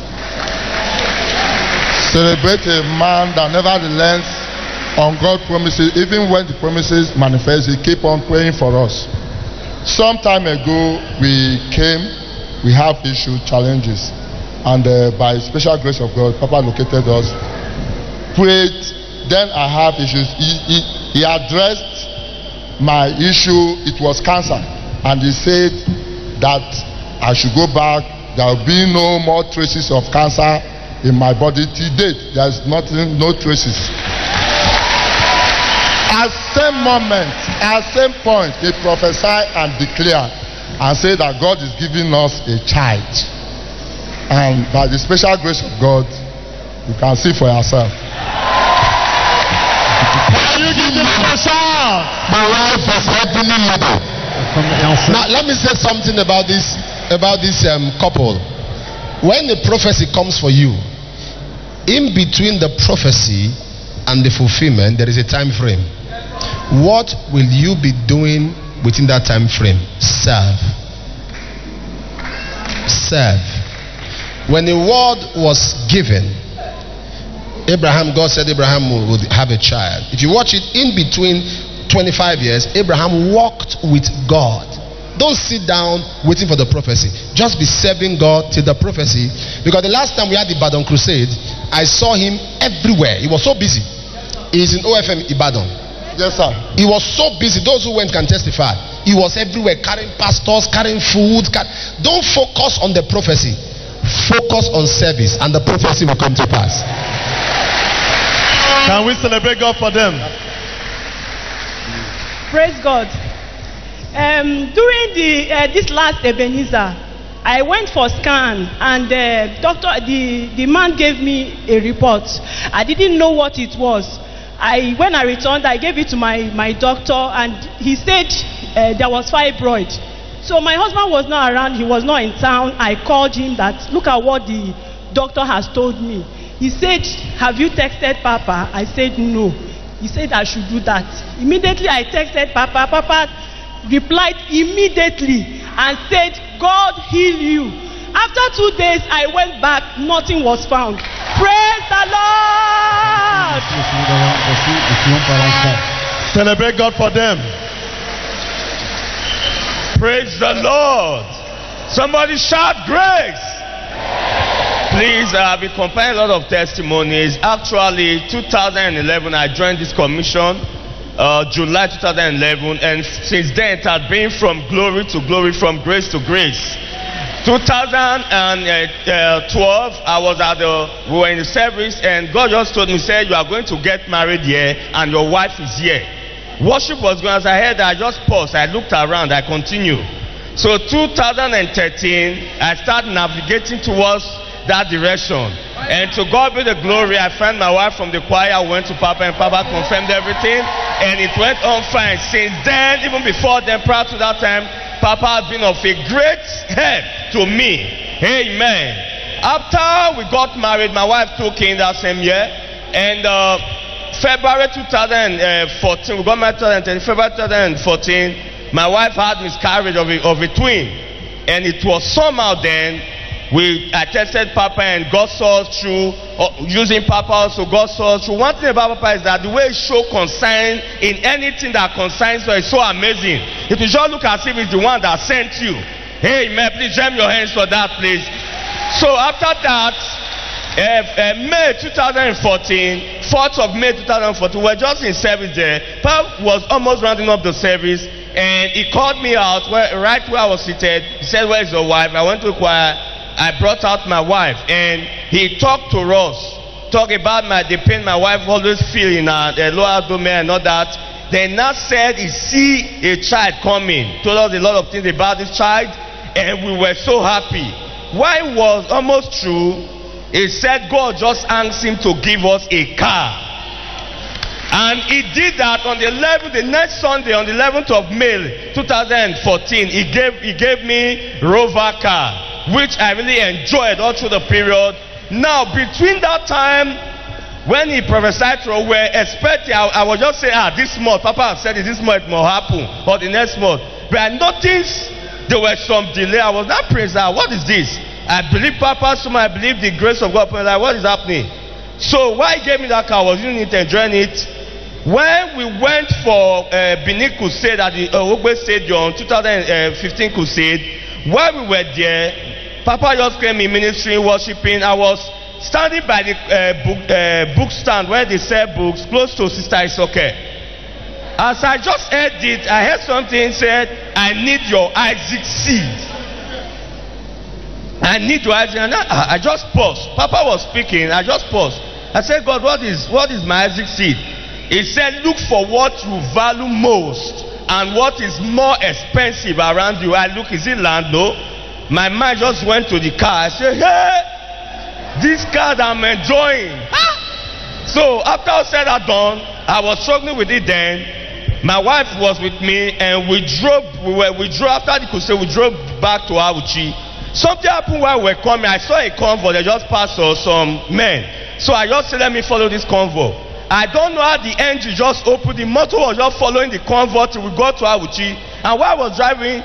Celebrate a man that never relents on God's promises. Even when the promises manifest, he keep on praying for us. Some time ago, we have issues, challenges, and by special grace of God, Papa located us, prayed. Then I have issues. He addressed my issue. It was cancer, and he said that I should go back. There will be no more traces of cancer in my body till date. There's nothing, no traces. At same moment, at same point, he prophesied and declared and said that God is giving us a child. And by the special grace of God, you can see for yourself. You give him a shout. My wife was helping me. Now let me say something about this couple. When the prophecy comes for you, in between the prophecy and the fulfillment, there is a time frame. What will you be doing within that time frame? Serve. Serve. When the word was given, Abraham, God said Abraham would have a child. If you watch it, in between 25 years, Abraham walked with God. Don't sit down waiting for the prophecy. Just be serving God till the prophecy. Because the last time we had the Ibadan crusade, I saw him everywhere. He was so busy. He's in OFM Ibadan. Yes, sir. He was so busy. Those who went can testify. He was everywhere, carrying pastors, carrying food. Don't focus on the prophecy. Focus on service, and the prophecy will come to pass. Can we celebrate God for them? Praise God. During this last Ebenezer, I went for scan, and the man gave me a report. I didn't know what it was. When I returned, I gave it to my doctor, and he said there was fibroid. So my husband was not around, he was not in town. I called him that, look at what the doctor has told me. He said, have you texted Papa? I said no. He said I should do that. Immediately I texted Papa. Papa replied immediately and said, God heal you. After 2 days, I went back, nothing was found. Praise the Lord. Celebrate God for them. Praise the Lord. Somebody shout grace. Please, I've been compiling a lot of testimonies. Actually, 2011, I joined this commission, July 2011, and since then it has been from glory to glory, from grace to grace. 2012, we were in the service, and God just told me, said, you are going to get married here, and your wife is here. Worship was going, as I heard, I just paused, I looked around, I continued. So 2013, I started navigating towards that direction. And to God be the glory, I found my wife from the choir, went to Papa, and Papa confirmed everything, and it went on fine. Since then, even before then, prior to that time, Papa has been of a great help to me. Amen. After we got married, my wife took in that same year, and February 2014, we got married in February 2014, my wife had miscarriage of a twin, and it was somehow then I tested Papa, and God saw us through, using Papa also, God saw us through. One thing about Papa is that the way he shows concern in anything that concerns us is so amazing. It will just look as if it's the one that sent you. Amen. Please jam your hands for that, please. So after that, May 2014, 4th of May 2014, we were just in service there. Papa was almost rounding up the service, and he called me out right where I was seated. He said, where is your wife? I went to the choir. I brought out my wife, and he talked to us, talked about the pain my wife always feels in her lower abdomen and all that. Then now said he see a child coming, told us a lot of things about this child, and we were so happy. Why it was almost true, he said God just asked him to give us a car. And he did that on the 11th, the next Sunday, on the 11th of May 2014, he gave me Rover car, which I really enjoyed all through the period. Now, between that time, when he prophesied to us, we were expecting, I was just saying, this month, Papa said it, this month it will happen, or the next month. But I noticed there was some delay. I was not praying, what is this? I believe Papa, so I believe the grace of God. Like, what is happening? So, why he gave me that car, I was using it, enjoying it. When we went for Benin Crusade at the Ogbe Stadium, 2015 Crusade, while we were there, Papa just came in ministry, worshiping. I was standing by the book stand where they sell books, close to Sister Isoke. As I just heard it, I heard something said, I need your Isaac seed. I need your Isaac. And I just paused. Papa was speaking, I just paused. I said, God, what is my Isaac seed? He said, look for what you value most and what is more expensive around you. I look, is it land? No. My mind just went to the car. I said, hey, this car that I'm enjoying. So after I said that done, I was struggling with it then. My wife was with me, and we drove after the crusade, we drove back to Awuchi. Something happened while we were coming. I saw a convoy, they just passed us, some men. So I just said, let me follow this convoy. I don't know how the engine just opened. The motor was just following the convoy till we got to Awuchi. And while I was driving,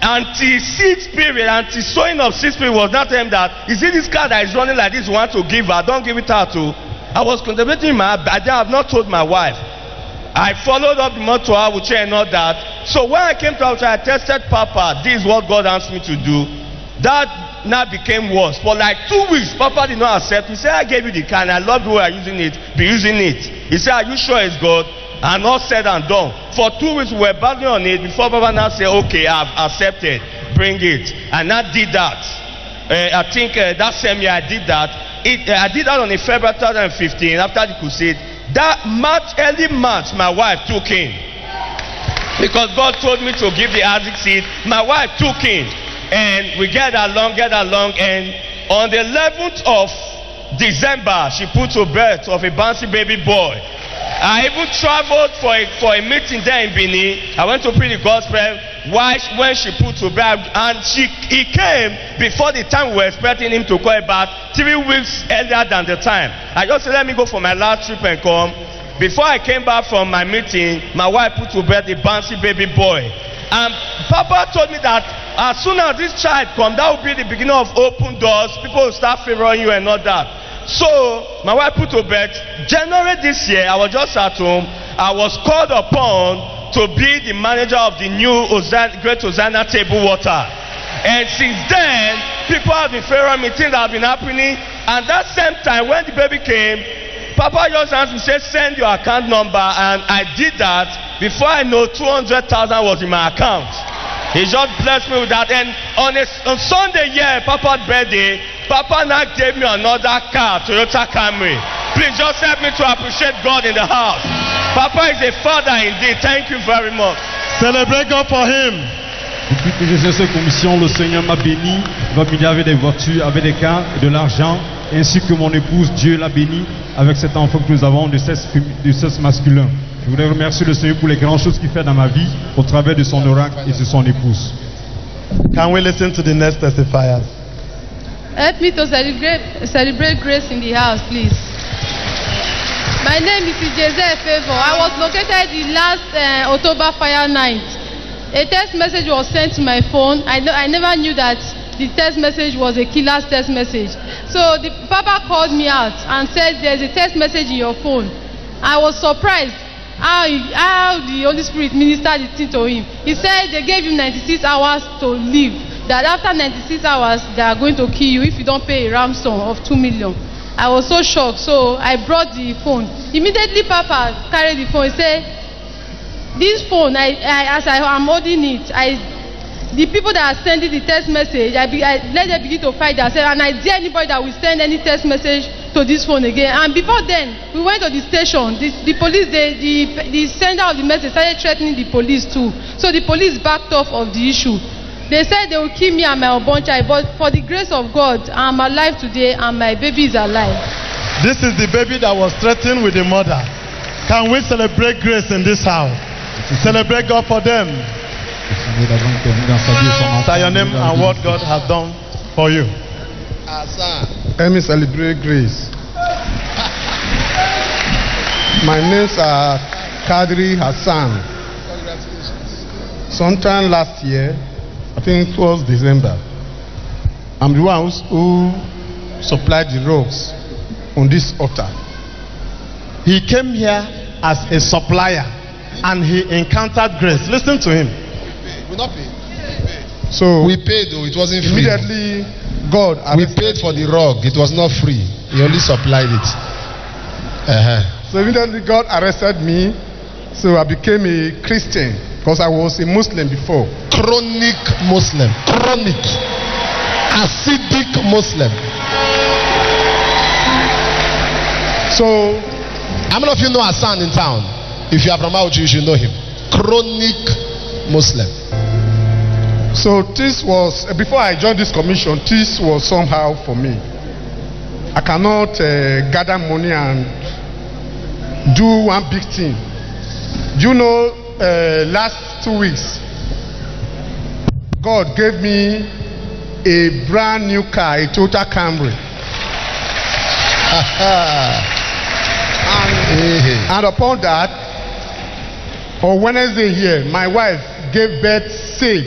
anti-seed spirit, anti-sowing of seed spirit was not telling that, is it this car that is running like this, you want to give her? Don't give it her to. I was contemplating I have not told my wife. I followed up the motor, Awuchi and all that. So when I came to Awuchi, I tested Papa. This is what God asked me to do. That now became worse. For like 2 weeks, Papa did not accept. He said, I gave you the car and I love the way I'm using it. Be using it. He said, are you sure it's God? And all said and done. For 2 weeks, we were battling on it before Papa now said, okay, I've accepted. Bring it. And I did that. I think that same year I did that. I did that on February 2015 after the crusade. That March, early March, my wife took in. Because God told me to give the Isaac seed. My wife took in. and we get along, and on the 11th of December, she put to birth of a bouncy baby boy. I even traveled for a meeting there in Benin. I went to preach the gospel when she put to birth, and he came before the time we were expecting him to come, about 3 weeks earlier than the time. I just said, let me go for my last trip and come. Before I came back from my meeting, my wife put to bed a bouncy baby boy. And Papa told me that as soon as this child comes, that will be the beginning of open doors. People will start favoring you and all that. So my wife put to bed. January this year, I was just at home. I was called upon to be the manager of the new Great Hosanna Table Water. And since then, people have been favoring me, things have been happening. And that same time, when the baby came, Papa just asked me, said, send your account number, and I did that. Before I know, 200,000 was in my account. He just blessed me with that. And on Sunday, Papa's birthday, Papa now gave me another car, Toyota Camry. Please just help me to appreciate God in the house. Papa is a father indeed. Thank you very much. Celebrate God for him. Depuis que j'ai fait cette commission, le Seigneur m'a béni, m'a béni avec des voitures, avec des cars, de l'argent, ainsi que mon épouse, Dieu l'a béni avec cet enfant que nous avons de sexe masculin. Je voudrais remercier le Seigneur pour les grandes choses qu'il fait dans ma vie, au travers de son oracle et de son épouse. Can we listen to the next testifiers? Help me to celebrate grace in the house, please. My name is Jeze Favor. I was located the last October fire night. A text message was sent to my phone. I never knew that the text message was a killer's text message. So the Papa called me out and said, there's a text message in your phone. I was surprised how the Holy Spirit ministered the thing to him. He said they gave him 96 hours to live. That after 96 hours, they are going to kill you if you don't pay a ransom of 2 million. I was so shocked, so I brought the phone. Immediately, Papa carried the phone. He said, this phone, as I am holding it, the people that are sending the text message, I let them begin to fight themselves, and I dare anybody that will send any text message to this phone again. And before then, we went to the station. The police, the sender of the message started threatening the police too. So the police backed off of the issue. They said they will kill me and my unborn child, but for the grace of God, I'm alive today and my baby is alive. This is the baby that was threatened with the mother. Can we celebrate grace in this house? Celebrate God for them. Say your name and what God has done for you. Let me celebrate grace. My name's Kadri Hassan. Sometime last year, I think it was December, I'm the one who supplied the ropes on this altar. He came here as a supplier and he encountered grace. Listen to him. We not paid. So we paid though, it wasn't free. Immediately, God. We paid for the rug, it was not free. He only supplied it. So immediately God arrested me. So I became a Christian because I was a Muslim before. Chronic Muslim. Chronic. Acidic Muslim. So how many of you know Hassan in town? If you are from Auchi, you should know him. Chronic Muslim. So this was, before I joined this commission, this was somehow for me. I cannot gather money and do one big thing. Do you know, last 2 weeks, God gave me a brand new car, a Toyota Camry. And upon that, on Wednesday here, my wife gave birth safe.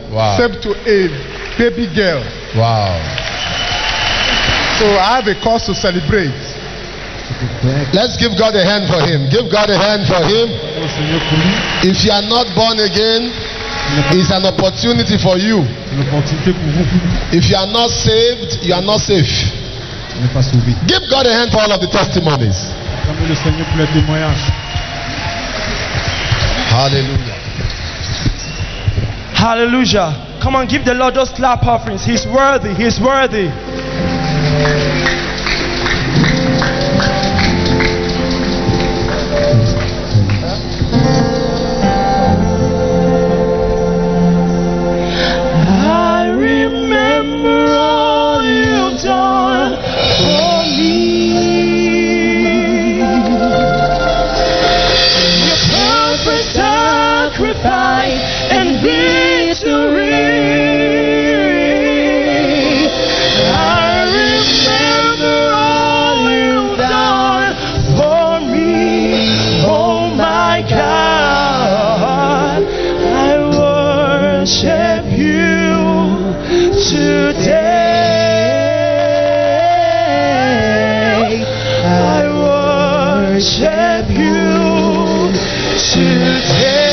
Wow. Safe to a baby girl. Wow. So I have a cause to celebrate. Let's give God a hand for him. Give God a hand for him. If you are not born again, it's an opportunity for you. If you are not saved, you are not safe. Give God a hand for all of the testimonies. Hallelujah. Hallelujah. Come on, give the Lord those clap offerings. He's worthy. He's worthy. I worship you today. I worship you today.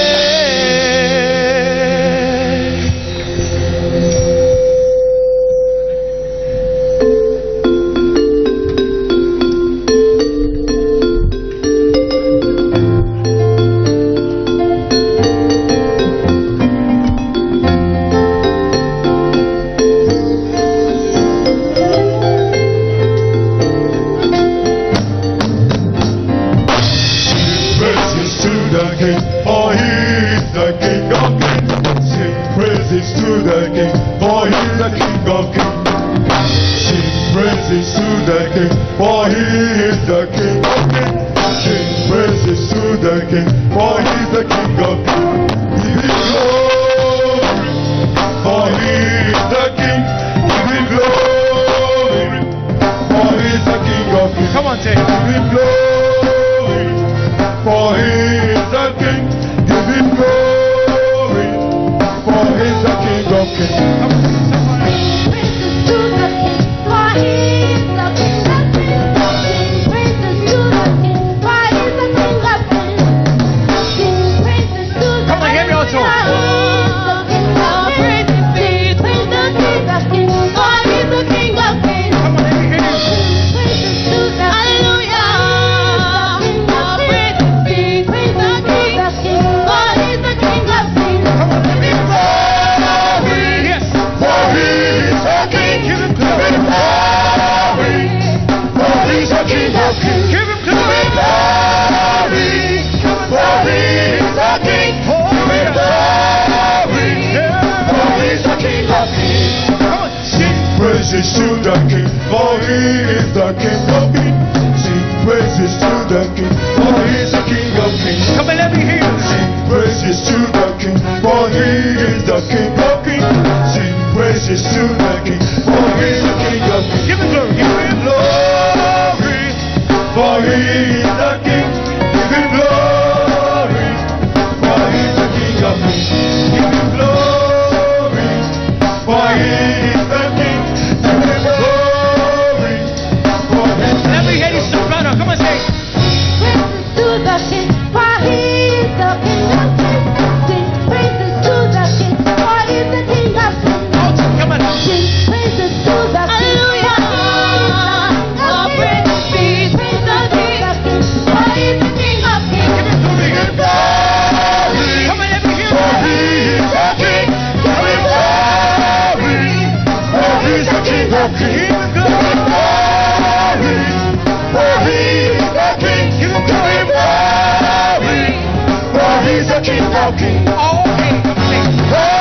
King of Kings. Oh, King of Kings.